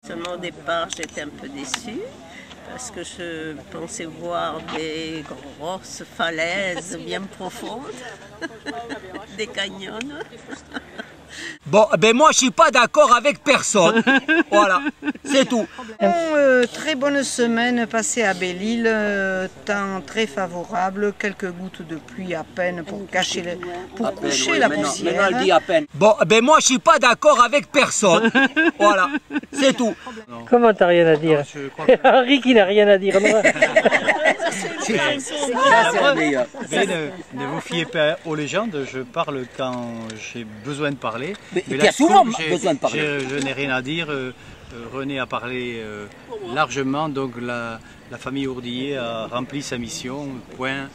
Au départ, j'étais un peu déçue parce que je pensais voir des grosses falaises bien profondes, des canyons. Bon, ben moi je suis pas d'accord avec personne. Voilà, c'est tout. Très bonne semaine passée à Belle-Île, temps très favorable, quelques gouttes de pluie à peine pour coucher la poussière. Maintenant, elle dit à peine. Bon, ben moi je suis pas d'accord avec personne. Voilà, c'est tout. Comment t'as rien à dire? Henri qui n'a rien à dire. Ne vous fiez pas aux légendes, je parle quand j'ai besoin de parler. Mais tu as souvent besoin de parler. Je n'ai rien à dire. René a parlé largement, donc la famille Ourdillet a rempli sa mission. Point.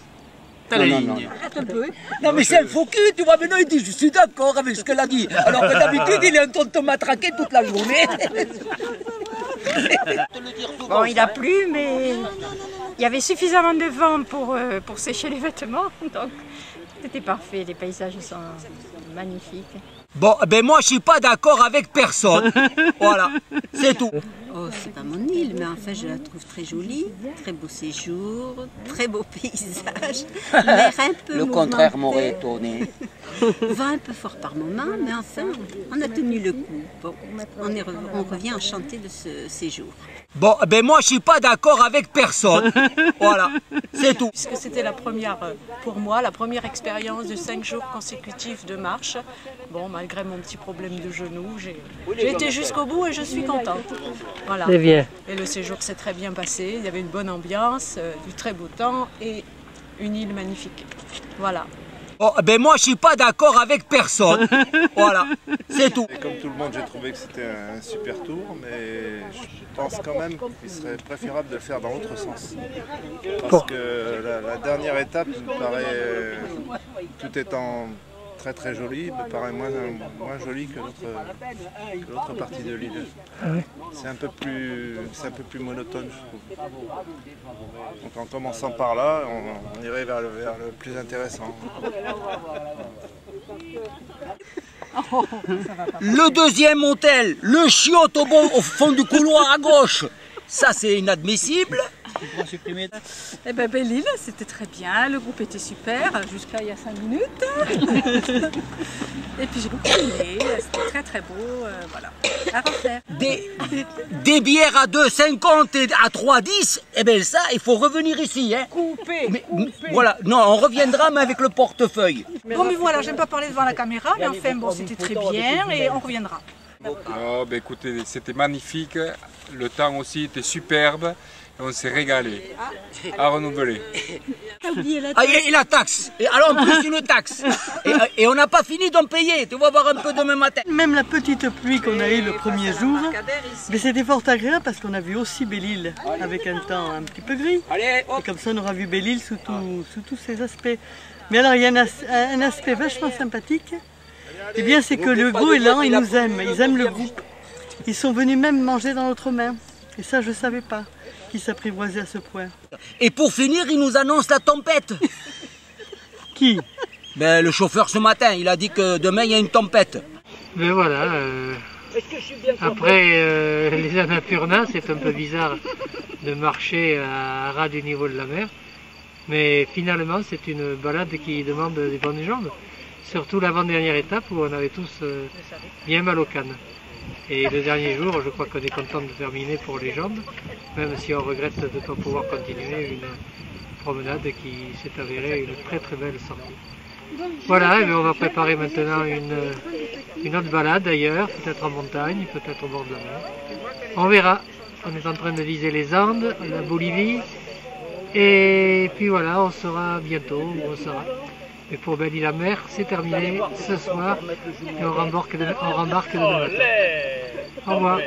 Non, arrête un peu. Non mais c'est un faux cul, tu vois, maintenant il dit je suis d'accord avec ce qu'elle a dit. Alors que d'habitude il est un tonton matraqué toute la journée. Bon, il a plu, mais il y avait suffisamment de vent pour sécher les vêtements, donc c'était parfait, les paysages sont magnifiques. Bon, ben moi je suis pas d'accord avec personne. Voilà, c'est tout. Oh, c'est pas mon île, mais en fait je la trouve très jolie, très beau séjour, très beau paysage, l'air un peu Le contraire m'aurait étonné. Vent un peu fort par moment, mais enfin on a tenu le coup. Bon, on revient enchanté de ce séjour. Bon, ben moi je suis pas d'accord avec personne. Voilà, c'est tout. Puisque c'était la première, pour moi, la première expérience de 5 jours consécutifs de marche. Bon, malgré mon petit problème de genou, j'ai été jusqu'au bout et je suis contente. Voilà. C'est bien. Et le séjour s'est très bien passé, il y avait une bonne ambiance, du très beau temps et une île magnifique. Voilà. Oh, ben moi je suis pas d'accord avec personne. Voilà, c'est tout. Et comme tout le monde, j'ai trouvé que c'était un super tour, mais je pense quand même qu'il serait préférable de le faire dans l'autre sens. Parce que la dernière étape me paraît, tout étant très très jolie, me paraît moins jolie que l'autre partie de l'île. C'est un peu plus monotone, je trouve. Donc en commençant par là, on irait vers le plus intéressant. Le deuxième hôtel, le chiotte au fond du couloir à gauche. Ça c'est inadmissible. Eh ben Belle-Île, c'était très bien, le groupe était super, jusqu'à il y a 5 minutes. Et puis j'ai beaucoup aimé, c'était très très beau, voilà, à refaire. Des bières à 2,50 et à 3,10, eh bien ça, il faut revenir ici. Hein. Coupé. Voilà, non, on reviendra mais avec le portefeuille. Bon mais voilà, j'aime pas parler devant la caméra, mais enfin bon, c'était très bien et on reviendra. Oh, ben écoutez, c'était magnifique, le temps aussi était superbe. On s'est régalé, à renouveler. Ah, et la taxe. Et alors en plus une taxe. Et on n'a pas fini d'en payer. Tu vas voir un peu demain matin. Même la petite pluie qu'on a eue le premier jour, mais c'était fort agréable parce qu'on a vu aussi Belle-Île avec un temps un petit peu gris. Et comme ça on aura vu Belle-Île sous tous ses aspects. Mais alors il y a un aspect vachement sympathique. Eh bien c'est que le goéland, ils nous aiment, ils aiment le groupe. Ils sont venus même manger dans notre main. Et ça je ne savais pas. Qui s'apprivoisait à ce point. Et pour finir, il nous annonce la tempête. Qui? Ben, le chauffeur ce matin, il a dit que demain il y a une tempête. Mais voilà, après les Annapurna, c'est un peu bizarre de marcher à ras du niveau de la mer. Mais finalement, c'est une balade qui demande des bonnes jambes. Surtout l'avant-dernière étape où on avait tous bien mal aux cannes. Et le dernier jour, je crois qu'on est content de terminer pour les jambes, même si on regrette de ne pas pouvoir continuer une promenade qui s'est avérée une très très belle sortie. Voilà, et on va préparer maintenant une autre balade ailleurs, peut-être en montagne, peut-être au bord de la mer. On verra. On est en train de viser les Andes, la Bolivie, et puis voilà, on saura bientôt où on sera. Et pour Belle-Île-la-Mer, c'est terminé ce soir et on rembarque demain matin. Au revoir.